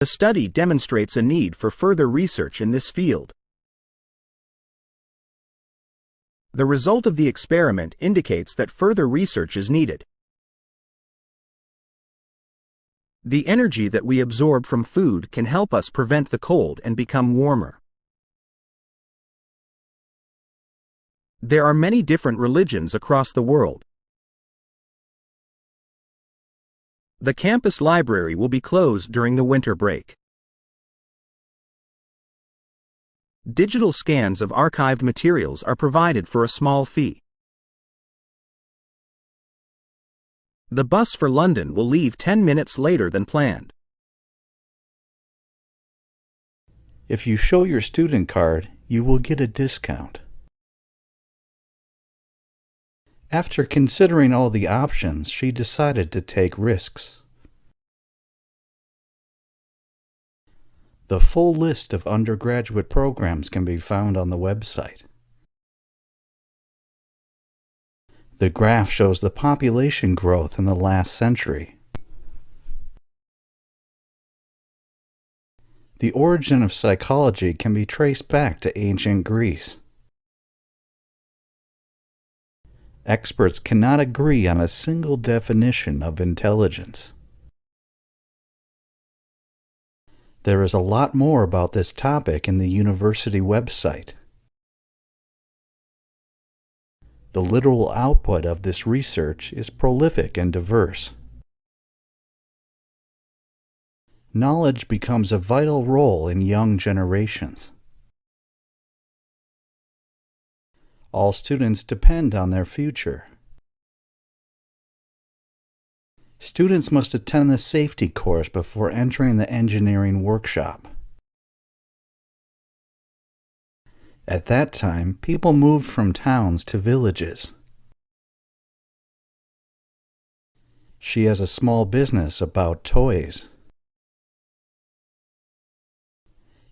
The study demonstrates a need for further research in this field. The result of the experiment indicates that further research is needed. The energy that we absorb from food can help us prevent the cold and become warmer. There are many different religions across the world. The campus library will be closed during the winter break. Digital scans of archived materials are provided for a small fee. The bus for London will leave 10 minutes later than planned. If you show your student card, you will get a discount. After considering all the options, she decided to take risks. The full list of undergraduate programs can be found on the website. The graph shows the population growth in the last century. The origin of psychology can be traced back to ancient Greece. Experts cannot agree on a single definition of intelligence. There is a lot more about this topic in the university website. The literal output of this research is prolific and diverse. Knowledge becomes a vital role in young generations. All students depend on their future. Students must attend the safety course before entering the engineering workshop. At that time, people moved from towns to villages. She has a small business about toys.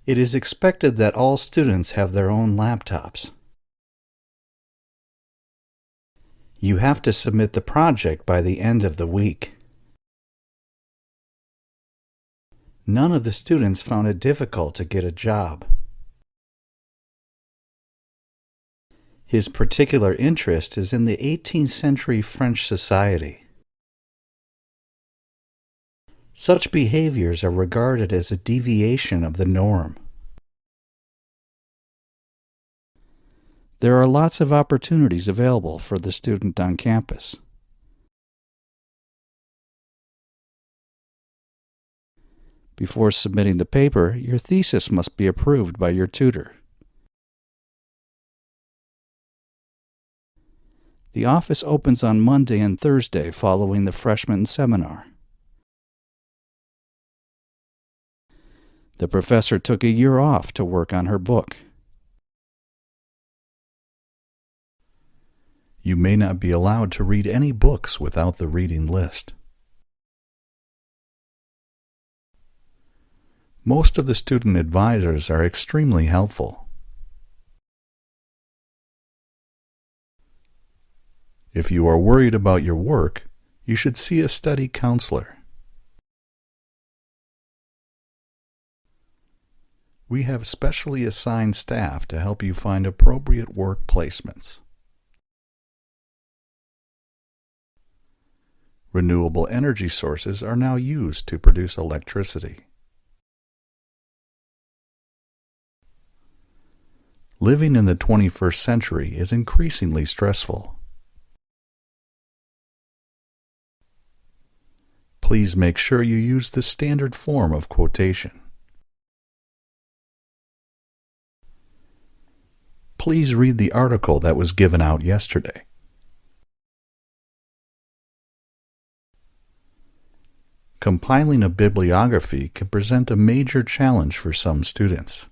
It is expected that all students have their own laptops. You have to submit the project by the end of the week. None of the students found it difficult to get a job. His particular interest is in the 18th century French society. Such behaviors are regarded as a deviation of the norm. There are lots of opportunities available for the student on campus. Before submitting the paper, your thesis must be approved by your tutor. The office opens on Monday and Thursday following the freshman seminar. The professor took a year off to work on her book. You may not be allowed to read any books without the reading list. Most of the student advisors are extremely helpful. If you are worried about your work, you should see a study counselor. We have specially assigned staff to help you find appropriate work placements. Renewable energy sources are now used to produce electricity. Living in the 21st century is increasingly stressful. Please make sure you use the standard form of quotation. Please read the article that was given out yesterday. Compiling a bibliography can present a major challenge for some students.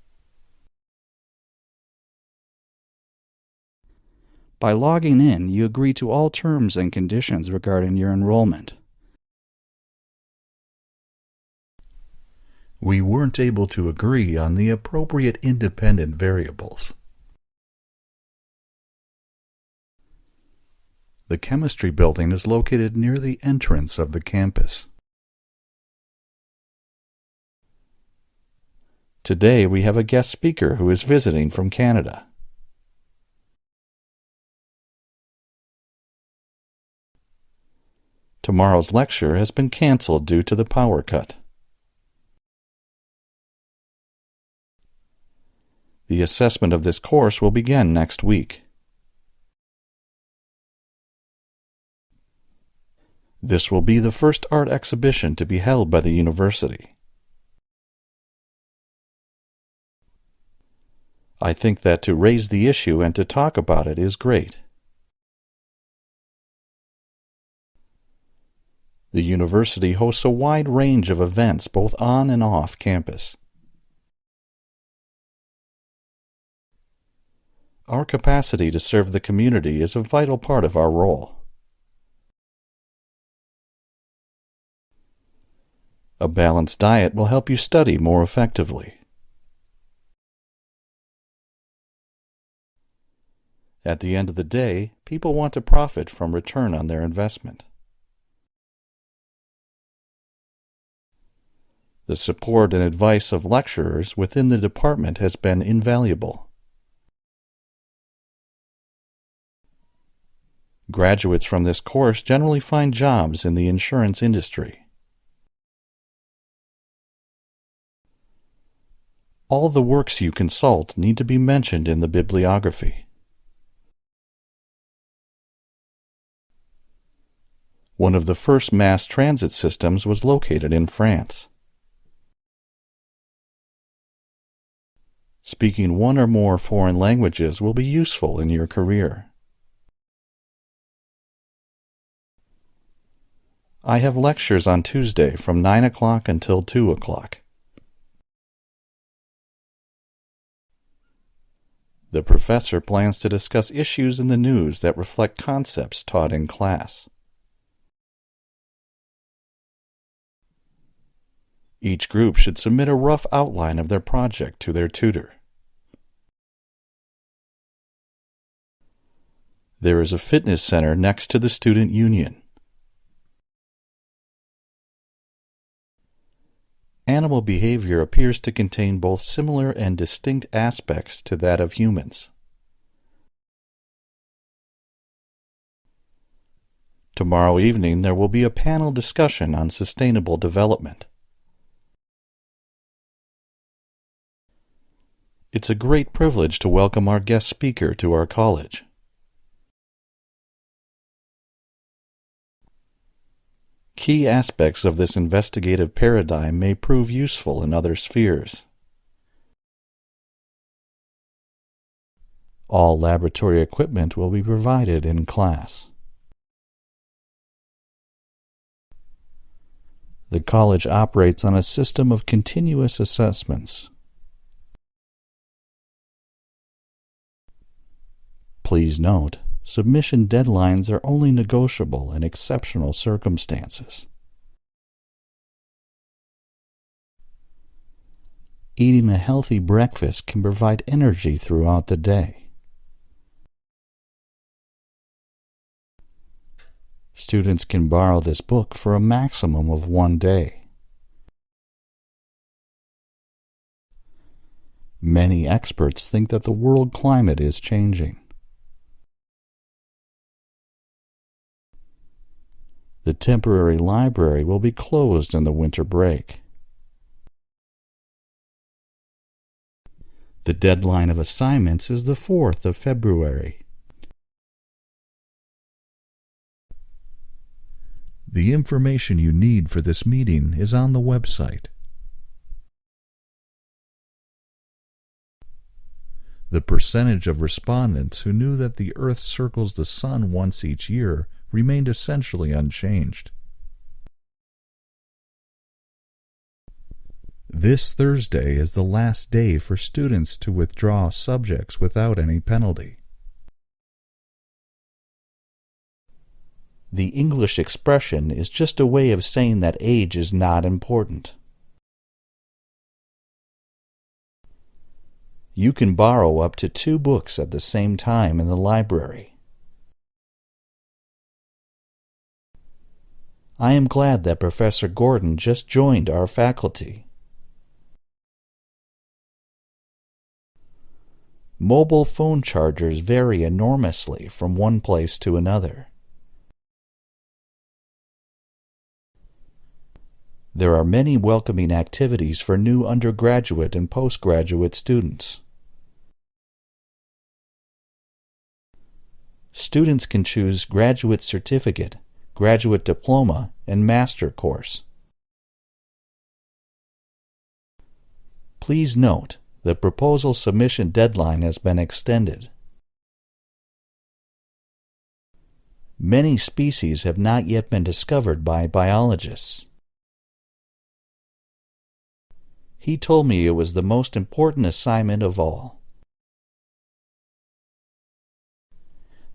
By logging in, you agree to all terms and conditions regarding your enrollment. We weren't able to agree on the appropriate independent variables. The chemistry building is located near the entrance of the campus. Today we have a guest speaker who is visiting from Canada. Tomorrow's lecture has been canceled due to the power cut. The assessment of this course will begin next week. This will be the first art exhibition to be held by the university. I think that to raise the issue and to talk about it is great. The university hosts a wide range of events both on and off campus. Our capacity to serve the community is a vital part of our role. A balanced diet will help you study more effectively. At the end of the day, people want to profit from return on their investment. The support and advice of lecturers within the department has been invaluable. Graduates from this course generally find jobs in the insurance industry. All the works you consult need to be mentioned in the bibliography. One of the first mass transit systems was located in France. Speaking one or more foreign languages will be useful in your career. I have lectures on Tuesday from 9 o'clock until 2 o'clock. The professor plans to discuss issues in the news that reflect concepts taught in class. Each group should submit a rough outline of their project to their tutor. There is a fitness center next to the student union. Animal behavior appears to contain both similar and distinct aspects to that of humans. Tomorrow evening there will be a panel discussion on sustainable development. It's a great privilege to welcome our guest speaker to our college. Key aspects of this investigative paradigm may prove useful in other spheres. All laboratory equipment will be provided in class. The college operates on a system of continuous assessments. Please note, submission deadlines are only negotiable in exceptional circumstances. Eating a healthy breakfast can provide energy throughout the day. Students can borrow this book for a maximum of 1 day. Many experts think that the world climate is changing. The temporary library will be closed in the winter break. The deadline of assignments is the 4th of February. The information you need for this meeting is on the website. The percentage of respondents who knew that the Earth circles the Sun once each year remained essentially unchanged. This Thursday is the last day for students to withdraw subjects without any penalty. The English expression is just a way of saying that age is not important. You can borrow up to 2 books at the same time in the library. I am glad that Professor Gordon just joined our faculty. Mobile phone chargers vary enormously from one place to another. There are many welcoming activities for new undergraduate and postgraduate students. Students can choose graduate certificate, graduate diploma, and master course. Please note, the proposal submission deadline has been extended. Many species have not yet been discovered by biologists. He told me it was the most important assignment of all.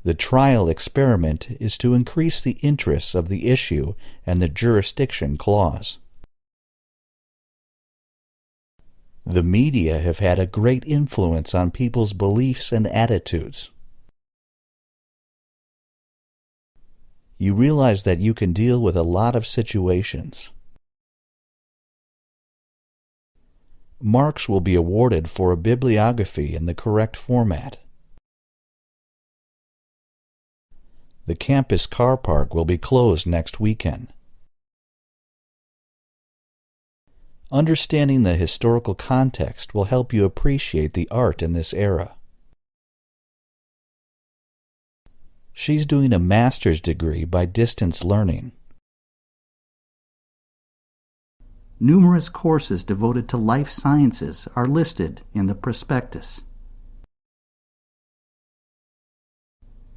The trial experiment is to increase the interest of the issue and the jurisdiction clause. The media have had a great influence on people's beliefs and attitudes. You realize that you can deal with a lot of situations. Marks will be awarded for a bibliography in the correct format. The campus car park will be closed next weekend. Understanding the historical context will help you appreciate the art in this era. She's doing a master's degree by distance learning. Numerous courses devoted to life sciences are listed in the prospectus.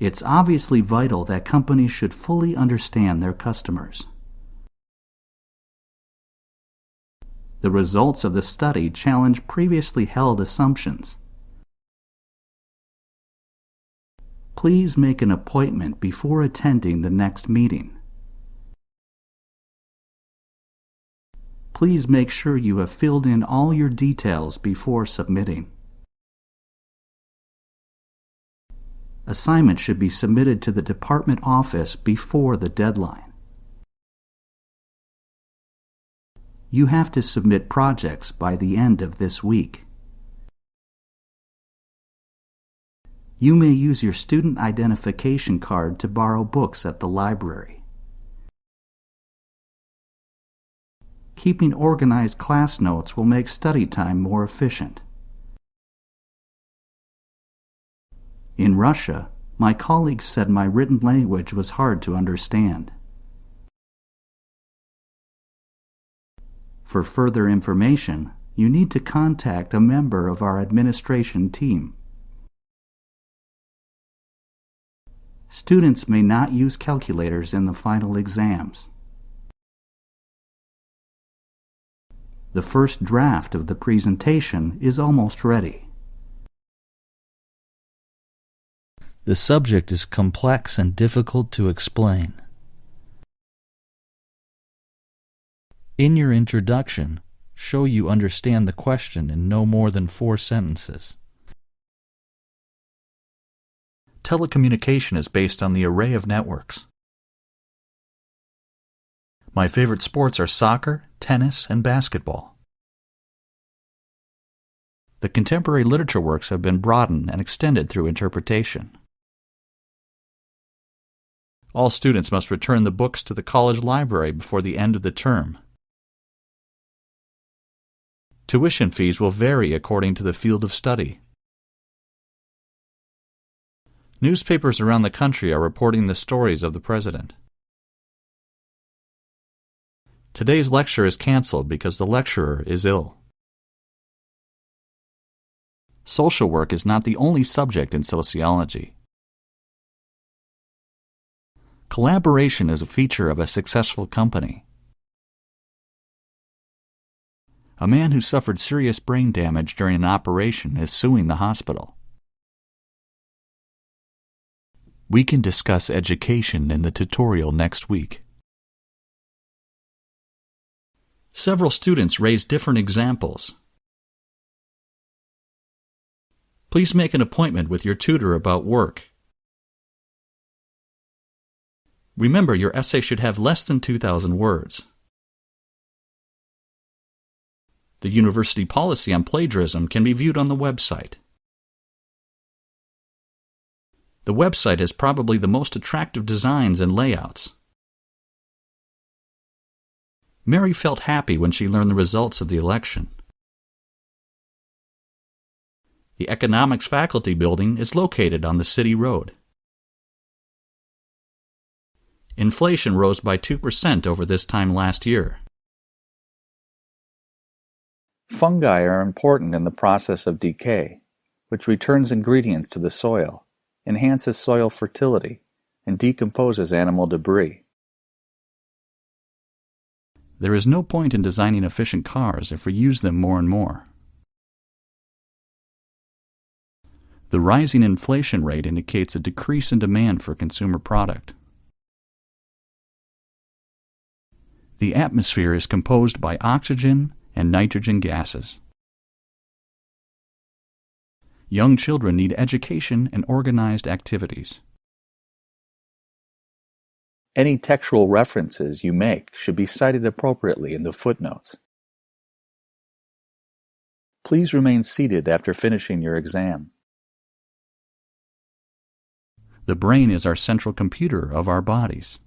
It's obviously vital that companies should fully understand their customers. The results of the study challenge previously held assumptions. Please make an appointment before attending the next meeting. Please make sure you have filled in all your details before submitting. Assignments should be submitted to the department office before the deadline. You have to submit projects by the end of this week. You may use your student identification card to borrow books at the library. Keeping organized class notes will make study time more efficient. In Russia, my colleagues said my written language was hard to understand. For further information, you need to contact a member of our administration team. Students may not use calculators in the final exams. The first draft of the presentation is almost ready. The subject is complex and difficult to explain. In your introduction, show you understand the question in no more than 4 sentences. Telecommunication is based on the array of networks. My favorite sports are soccer, tennis, and basketball. The contemporary literature works have been broadened and extended through interpretation. All students must return the books to the college library before the end of the term. Tuition fees will vary according to the field of study. Newspapers around the country are reporting the stories of the president. Today's lecture is canceled because the lecturer is ill. Social work is not the only subject in sociology. Collaboration is a feature of a successful company. A man who suffered serious brain damage during an operation is suing the hospital. We can discuss education in the tutorial next week. Several students raised different examples. Please make an appointment with your tutor about work. Remember, your essay should have less than 2,000 words. The university policy on plagiarism can be viewed on the website. The website has probably the most attractive designs and layouts. Mary felt happy when she learned the results of the election. The Economics Faculty Building is located on the city road. Inflation rose by 2% over this time last year. Fungi are important in the process of decay, which returns ingredients to the soil, enhances soil fertility, and decomposes animal debris. There is no point in designing efficient cars if we use them more and more. The rising inflation rate indicates a decrease in demand for consumer product. The atmosphere is composed by oxygen and nitrogen gases. Young children need education and organized activities. Any textual references you make should be cited appropriately in the footnotes. Please remain seated after finishing your exam. The brain is our central computer of our bodies.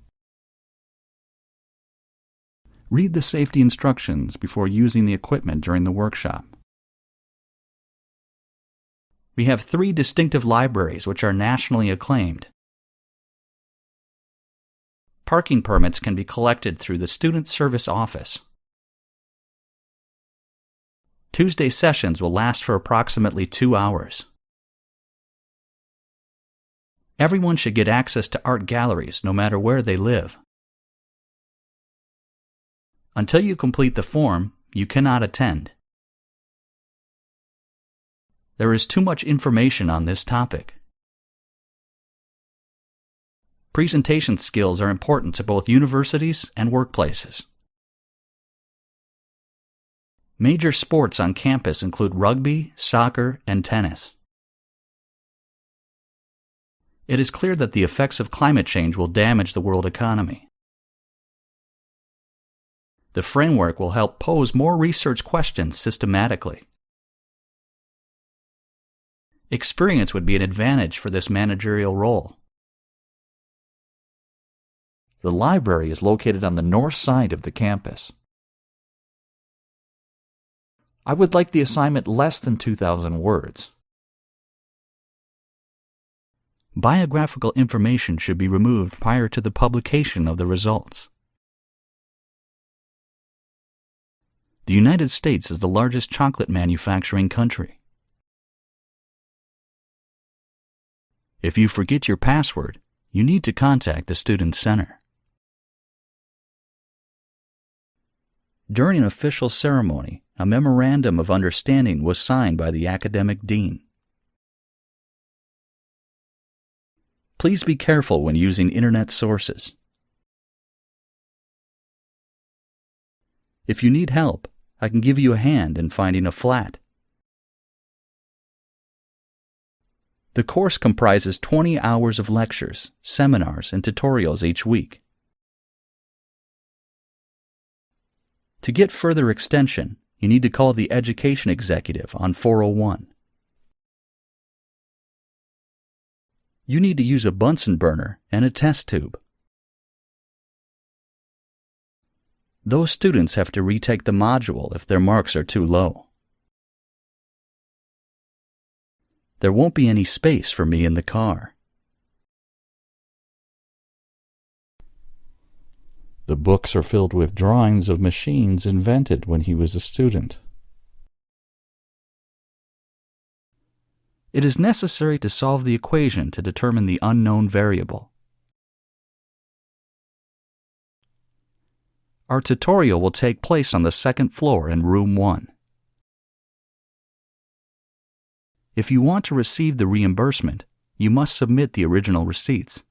Read the safety instructions before using the equipment during the workshop. We have 3 distinctive libraries which are nationally acclaimed. Parking permits can be collected through the Student Service Office. Tuesday sessions will last for approximately 2 hours. Everyone should get access to art galleries no matter where they live. Until you complete the form, you cannot attend. There is too much information on this topic. Presentation skills are important to both universities and workplaces. Major sports on campus include rugby, soccer, and tennis. It is clear that the effects of climate change will damage the world economy. The framework will help pose more research questions systematically. Experience would be an advantage for this managerial role. The library is located on the north side of the campus. I would like the assignment less than 2,000 words. Biographical information should be removed prior to the publication of the results. The United States is the largest chocolate manufacturing country. If you forget your password, you need to contact the Student Center. During an official ceremony, a memorandum of understanding was signed by the academic dean. Please be careful when using internet sources. If you need help, I can give you a hand in finding a flat. The course comprises 20 hours of lectures, seminars, and tutorials each week. To get further extension, you need to call the education executive on 401. You need to use a Bunsen burner and a test tube. Those students have to retake the module if their marks are too low. There won't be any space for me in the car. The books are filled with drawings of machines invented when he was a student. It is necessary to solve the equation to determine the unknown variable. Our tutorial will take place on the second floor in room 1. If you want to receive the reimbursement, you must submit the original receipts.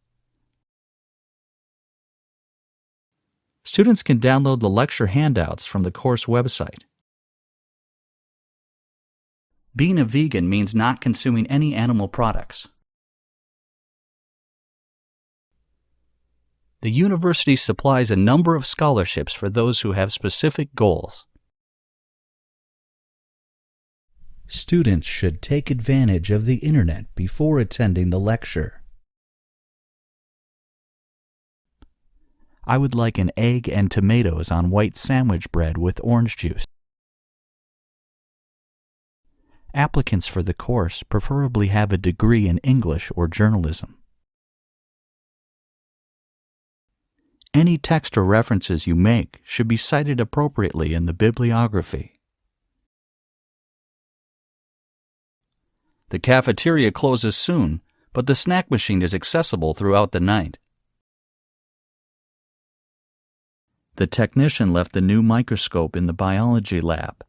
Students can download the lecture handouts from the course website. Being a vegan means not consuming any animal products. The university supplies a number of scholarships for those who have specific goals. Students should take advantage of the internet before attending the lecture. I would like an egg and tomatoes on white sandwich bread with orange juice. Applicants for the course preferably have a degree in English or journalism. Any text or references you make should be cited appropriately in the bibliography. The cafeteria closes soon, but the snack machine is accessible throughout the night. The technician left the new microscope in the biology lab.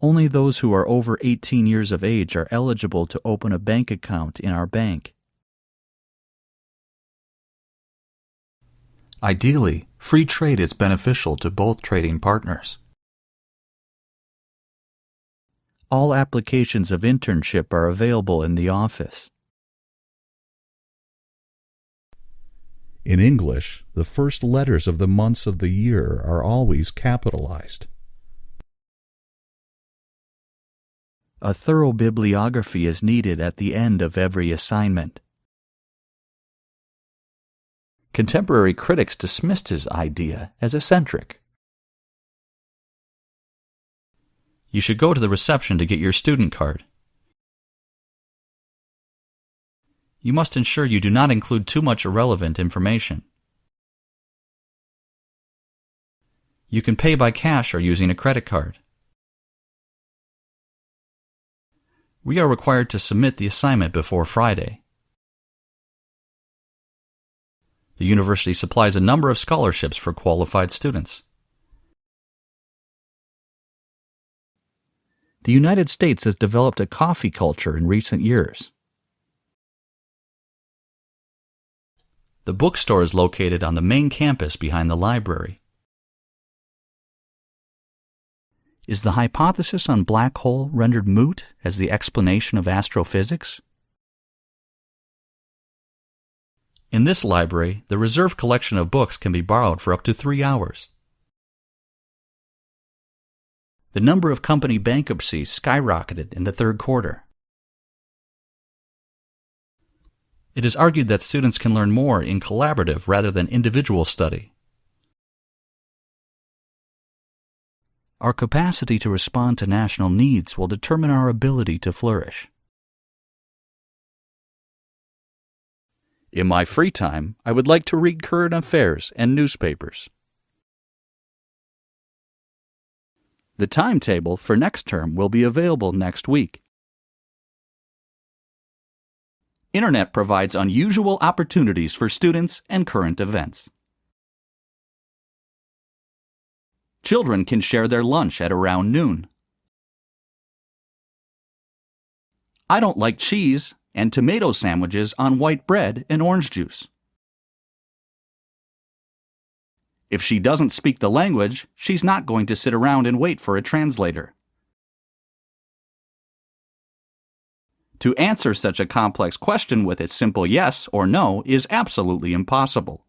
Only those who are over 18 years of age are eligible to open a bank account in our bank. Ideally, free trade is beneficial to both trading partners. All applications of internship are available in the office. In English, the first letters of the months of the year are always capitalized. A thorough bibliography is needed at the end of every assignment. Contemporary critics dismissed his idea as eccentric. You should go to the reception to get your student card. You must ensure you do not include too much irrelevant information. You can pay by cash or using a credit card. We are required to submit the assignment before Friday. The university supplies a number of scholarships for qualified students. The United States has developed a coffee culture in recent years. The bookstore is located on the main campus behind the library. Is the hypothesis on black hole rendered moot as the explanation of astrophysics? In this library, the reserve collection of books can be borrowed for up to 3 hours. The number of company bankruptcies skyrocketed in the third quarter. It is argued that students can learn more in collaborative rather than individual study. Our capacity to respond to national needs will determine our ability to flourish. In my free time, I would like to read current affairs and newspapers. The timetable for next term will be available next week. Internet provides unusual opportunities for students and current events. Children can share their lunch at around noon. I don't like cheese and tomato sandwiches on white bread and orange juice. If she doesn't speak the language, she's not going to sit around and wait for a translator. To answer such a complex question with a simple yes or no is absolutely impossible.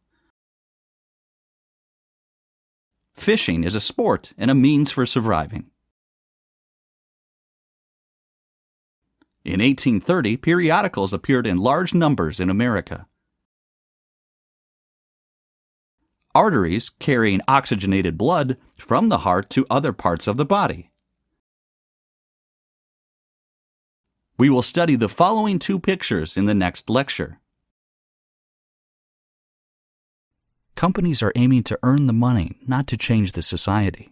Fishing is a sport and a means for surviving. In 1830, periodicals appeared in large numbers in America. Arteries carrying oxygenated blood from the heart to other parts of the body. We will study the following 2 pictures in the next lecture. Companies are aiming to earn the money, not to change the society.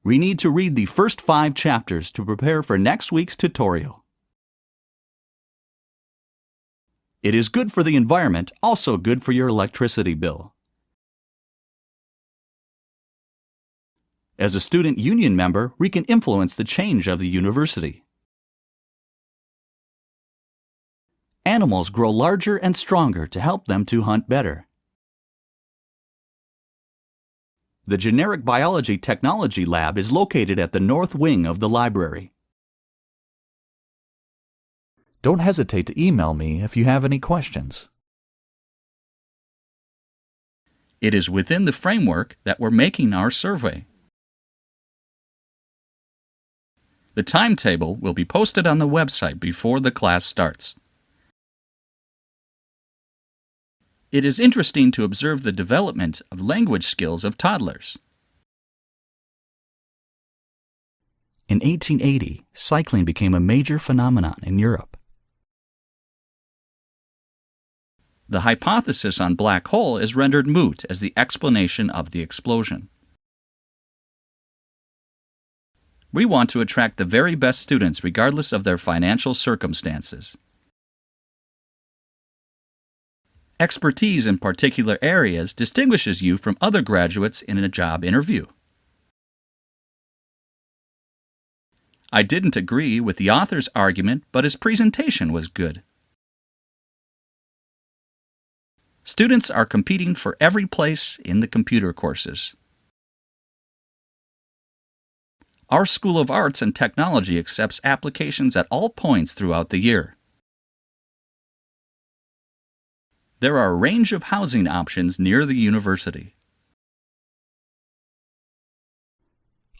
We need to read the first 5 chapters to prepare for next week's tutorial. It is good for the environment, also good for your electricity bill. As a student union member, we can influence the change of the university. Animals grow larger and stronger to help them to hunt better. The Generic Biology Technology Lab is located at the north wing of the library. Don't hesitate to email me if you have any questions. It is within the framework that we're making our survey. The timetable will be posted on the website before the class starts. It is interesting to observe the development of language skills of toddlers. In 1880, cycling became a major phenomenon in Europe. The hypothesis on black hole is rendered moot as the explanation of the explosion. We want to attract the very best students regardless of their financial circumstances. Expertise in particular areas distinguishes you from other graduates in a job interview. I didn't agree with the author's argument, but his presentation was good. Students are competing for every place in the computer courses. Our School of Arts and Technology accepts applications at all points throughout the year. There are a range of housing options near the university.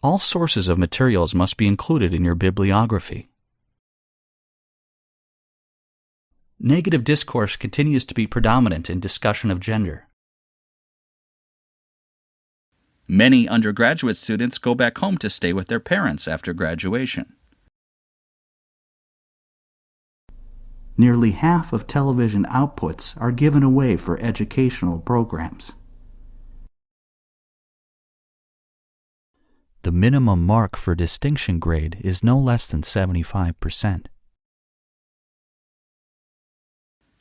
All sources of materials must be included in your bibliography. Negative discourse continues to be predominant in discussion of gender. Many undergraduate students go back home to stay with their parents after graduation. Nearly half of television outputs are given away for educational programs. The minimum mark for distinction grade is no less than 75%.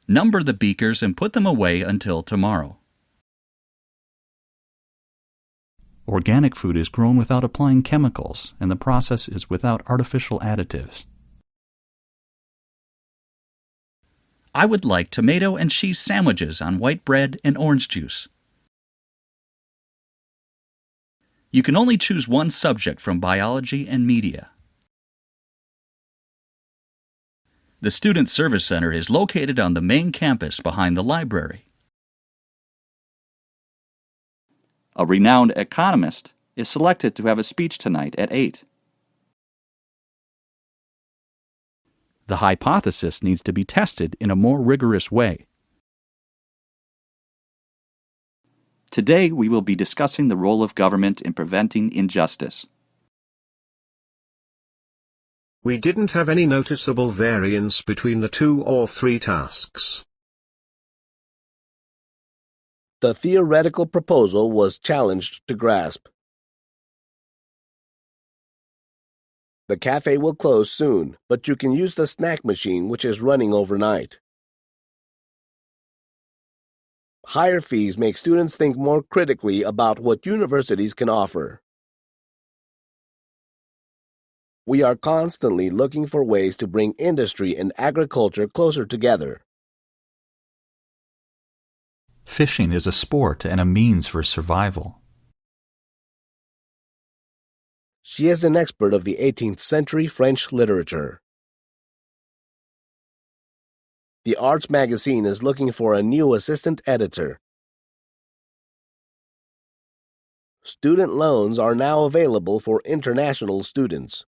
Number the beakers and put them away until tomorrow. Organic food is grown without applying chemicals, and the process is without artificial additives. I would like tomato and cheese sandwiches on white bread and orange juice. You can only choose one subject from biology and media. The Student Service Center is located on the main campus behind the library. A renowned economist is selected to have a speech tonight at 8. The hypothesis needs to be tested in a more rigorous way. Today we will be discussing the role of government in preventing injustice. We didn't have any noticeable variance between the 2 or 3 tasks. The theoretical proposal was challenged to grasp. The cafe will close soon, but you can use the snack machine which is running overnight. Higher fees make students think more critically about what universities can offer. We are constantly looking for ways to bring industry and agriculture closer together. Fishing is a sport and a means for survival. She is an expert of the 18th century French literature. The Arts magazine is looking for a new assistant editor. Student loans are now available for international students.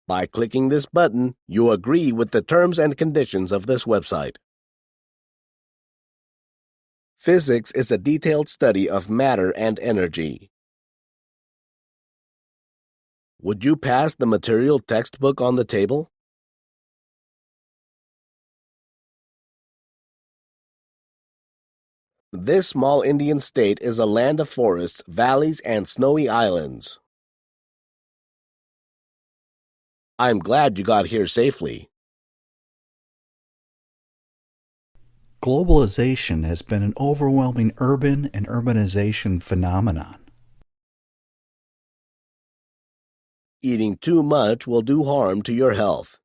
By clicking this button, you agree with the terms and conditions of this website. Physics is a detailed study of matter and energy. Would you pass the material textbook on the table? This small Indian state is a land of forests, valleys, and snowy islands. I'm glad you got here safely. Globalization has been an overwhelming urban and urbanization phenomenon. Eating too much will do harm to your health.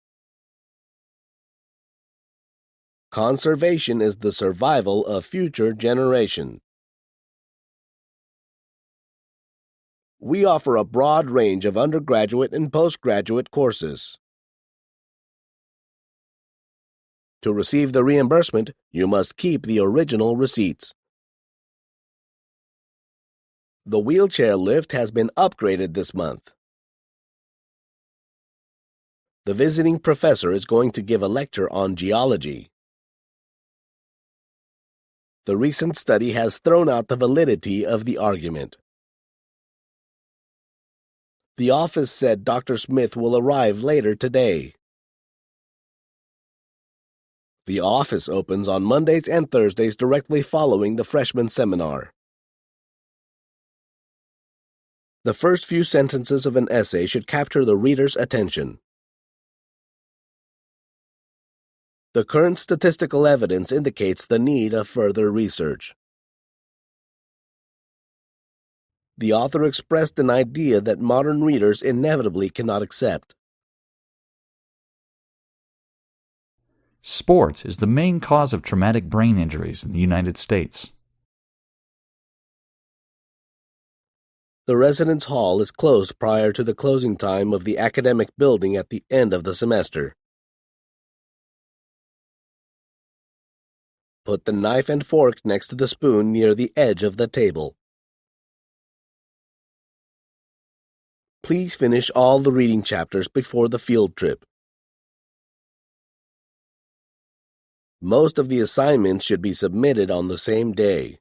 Conservation is the survival of future generations. We offer a broad range of undergraduate and postgraduate courses. To receive the reimbursement, you must keep the original receipts. The wheelchair lift has been upgraded this month. The visiting professor is going to give a lecture on geology. The recent study has thrown out the validity of the argument. The office said Dr. Smith will arrive later today. The office opens on Mondays and Thursdays directly following the freshman seminar. The first few sentences of an essay should capture the reader's attention. The current statistical evidence indicates the need of further research. The author expressed an idea that modern readers inevitably cannot accept. Sport is the main cause of traumatic brain injuries in the United States. The residence hall is closed prior to the closing time of the academic building at the end of the semester. Put the knife and fork next to the spoon near the edge of the table. Please finish all the reading chapters before the field trip. Most of the assignments should be submitted on the same day.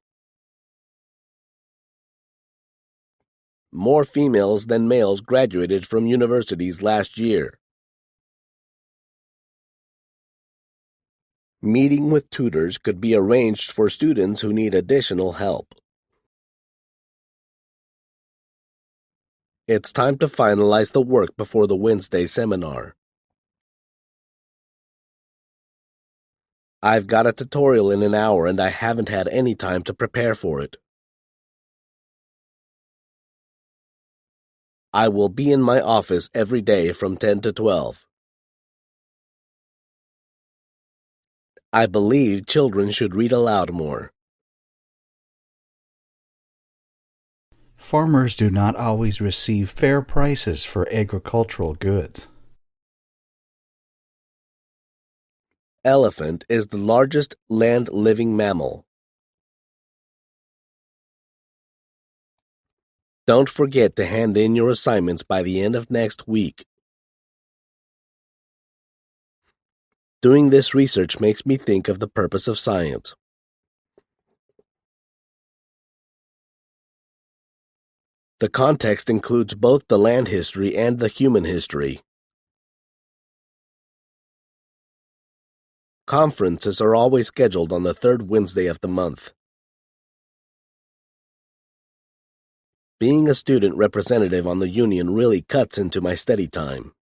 More females than males graduated from universities last year. Meeting with tutors could be arranged for students who need additional help. It's time to finalize the work before the Wednesday seminar. I've got a tutorial in an hour and I haven't had any time to prepare for it. I will be in my office every day from 10 to 12. I believe children should read aloud more. Farmers do not always receive fair prices for agricultural goods. Elephant is the largest land-living mammal. Don't forget to hand in your assignments by the end of next week. Doing this research makes me think of the purpose of science. The context includes both the land history and the human history. Conferences are always scheduled on the third Wednesday of the month. Being a student representative on the union really cuts into my study time.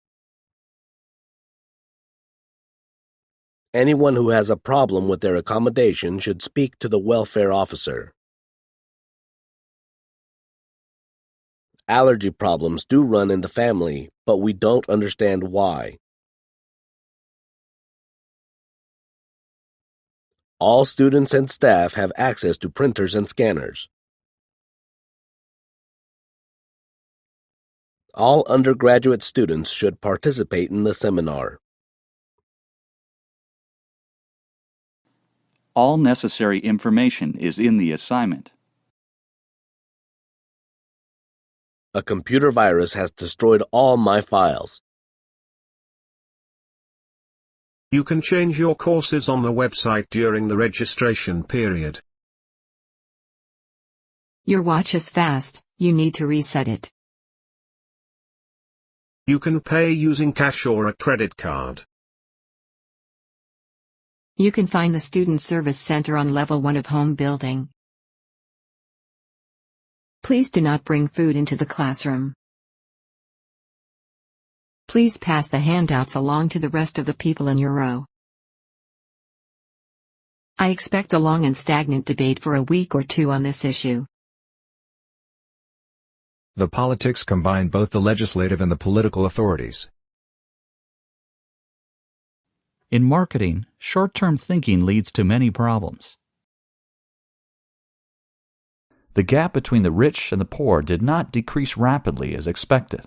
Anyone who has a problem with their accommodation should speak to the welfare officer. Allergy problems do run in the family, but we don't understand why. All students and staff have access to printers and scanners. All undergraduate students should participate in the seminar. All necessary information is in the assignment. A computer virus has destroyed all my files. You can change your courses on the website during the registration period. Your watch is fast, you need to reset it. You can pay using cash or a credit card. You can find the Student Service Center on level 1 of home building. Please do not bring food into the classroom. Please pass the handouts along to the rest of the people in your row. I expect a long and stagnant debate for a week or two on this issue. The politics combine both the legislative and the political authorities. In marketing, short-term thinking leads to many problems. The gap between the rich and the poor did not decrease rapidly as expected.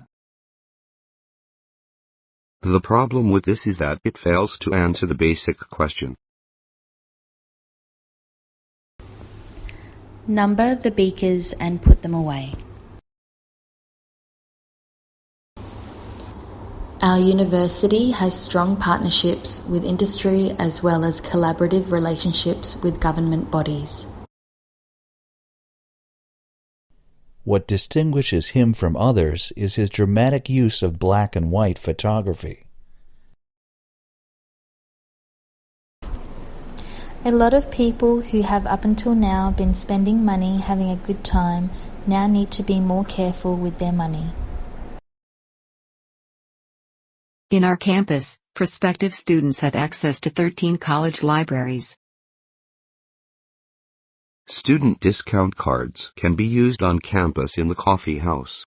The problem with this is that it fails to answer the basic question. Number the beakers and put them away. Our university has strong partnerships with industry as well as collaborative relationships with government bodies. What distinguishes him from others is his dramatic use of black and white photography. A lot of people who have up until now been spending money having a good time now need to be more careful with their money. In our campus, prospective students have access to 13 college libraries. Student discount cards can be used on campus in the coffee house.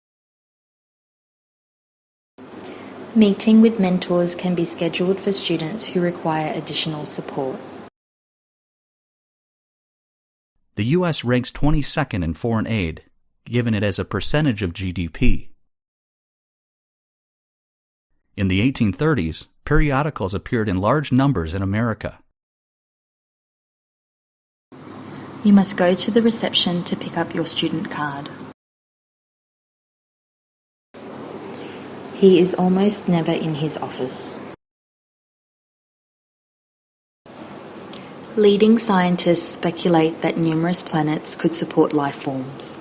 Meeting with mentors can be scheduled for students who require additional support. The U.S. ranks 22nd in foreign aid, given it as a percentage of GDP. In the 1830s, periodicals appeared in large numbers in America. You must go to the reception to pick up your student card. He is almost never in his office. Leading scientists speculate that numerous planets could support life forms.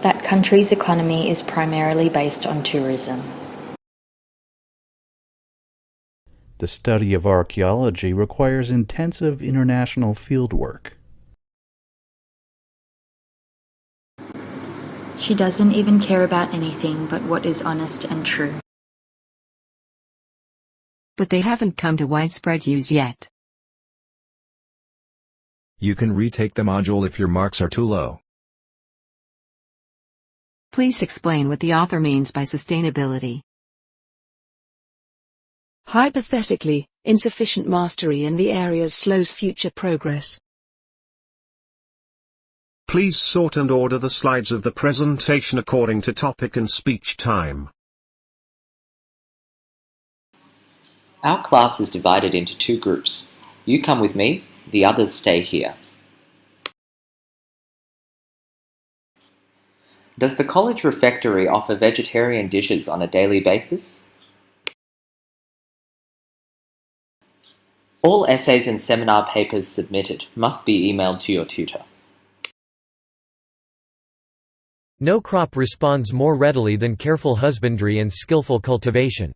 That country's economy is primarily based on tourism. The study of archaeology requires intensive international fieldwork. She doesn't even care about anything but what is honest and true. But they haven't come to widespread use yet. You can retake the module if your marks are too low. Please explain what the author means by sustainability. Hypothetically, insufficient mastery in the areas slows future progress. Please sort and order the slides of the presentation according to topic and speech time. Our class is divided into two groups. You come with me, the others stay here. Does the college refectory offer vegetarian dishes on a daily basis? All essays and seminar papers submitted must be emailed to your tutor. No crop responds more readily than careful husbandry and skillful cultivation.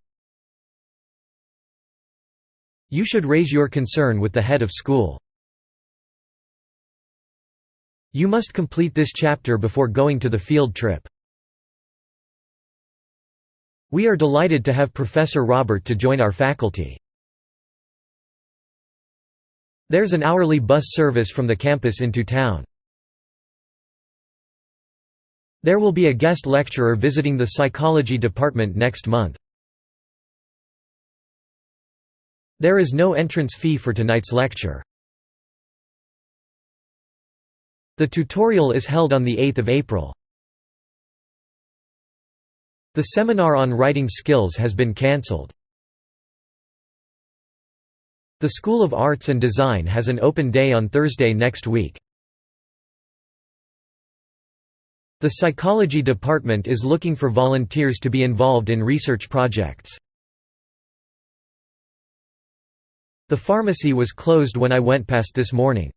You should raise your concern with the head of school. You must complete this chapter before going to the field trip. We are delighted to have Professor Robert to join our faculty. There's an hourly bus service from the campus into town. There will be a guest lecturer visiting the psychology department next month. There is no entrance fee for tonight's lecture. The tutorial is held on the 8th of April. The seminar on writing skills has been cancelled. The School of Arts and Design has an open day on Thursday next week. The psychology department is looking for volunteers to be involved in research projects. The pharmacy was closed when I went past this morning.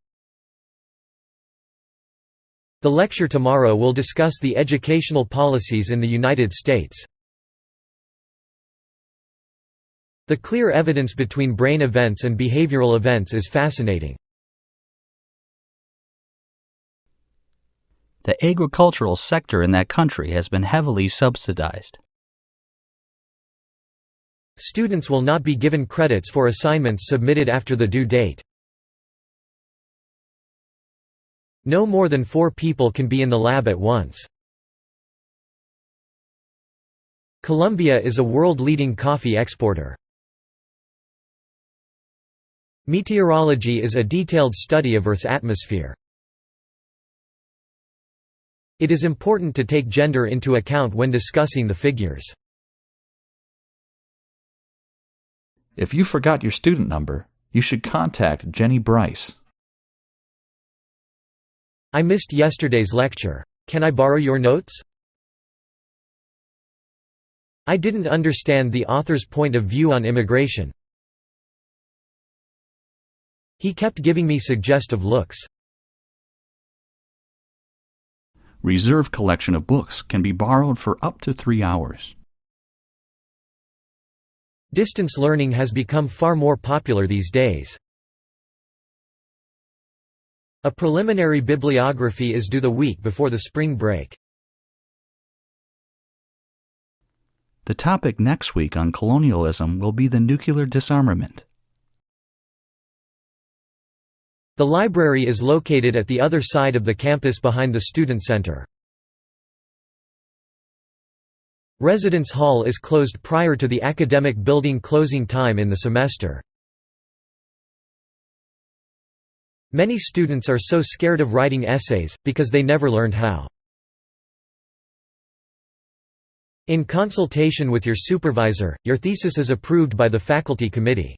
The lecture tomorrow will discuss the educational policies in the United States. The clear evidence between brain events and behavioral events is fascinating. The agricultural sector in that country has been heavily subsidized. Students will not be given credits for assignments submitted after the due date. No more than 4 people can be in the lab at once. Colombia is a world-leading coffee exporter. Meteorology is a detailed study of Earth's atmosphere. It is important to take gender into account when discussing the figures. If you forgot your student number, you should contact Jenny Bryce. I missed yesterday's lecture. Can I borrow your notes? I didn't understand the author's point of view on immigration. He kept giving me suggestive looks. Reserve collection of books can be borrowed for up to 3 hours. Distance learning has become far more popular these days. A preliminary bibliography is due the week before the spring break. The topic next week on colonialism will be the nuclear disarmament. The library is located at the other side of the campus behind the Student Center. Residence Hall is closed prior to the academic building closing time in the semester. Many students are so scared of writing essays, because they never learned how. In consultation with your supervisor, your thesis is approved by the faculty committee.